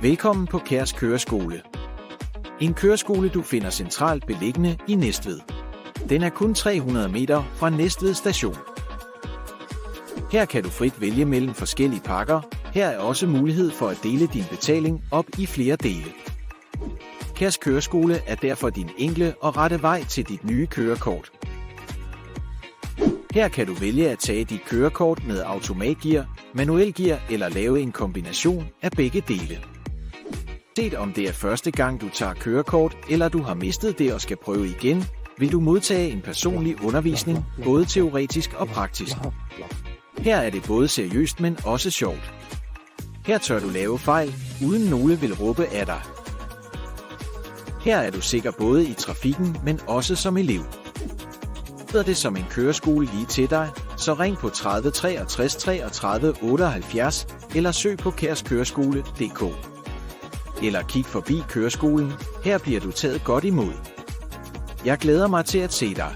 Velkommen på Kærs Køreskole. En køreskole, du finder centralt beliggende i Næstved. Den er kun 300 meter fra Næstved station. Her kan du frit vælge mellem forskellige pakker. Her er også mulighed for at dele din betaling op i flere dele. Kærs Køreskole er derfor din enkle og rette vej til dit nye kørekort. Her kan du vælge at tage dit kørekort med automatgear, manuelgear eller lave en kombination af begge dele. Set om det er første gang du tager kørekort, eller du har mistet det og skal prøve igen, vil du modtage en personlig undervisning, både teoretisk og praktisk. Her er det både seriøst, men også sjovt. Her tør du lave fejl, uden nogle vil råbe af dig. Her er du sikker både i trafikken, men også som elev. Ved det som en køreskole lige til dig, så ring på 30 63 33 78 eller søg på kærskøreskole.dk. Eller kig forbi køreskolen, her bliver du taget godt imod. Jeg glæder mig til at se dig.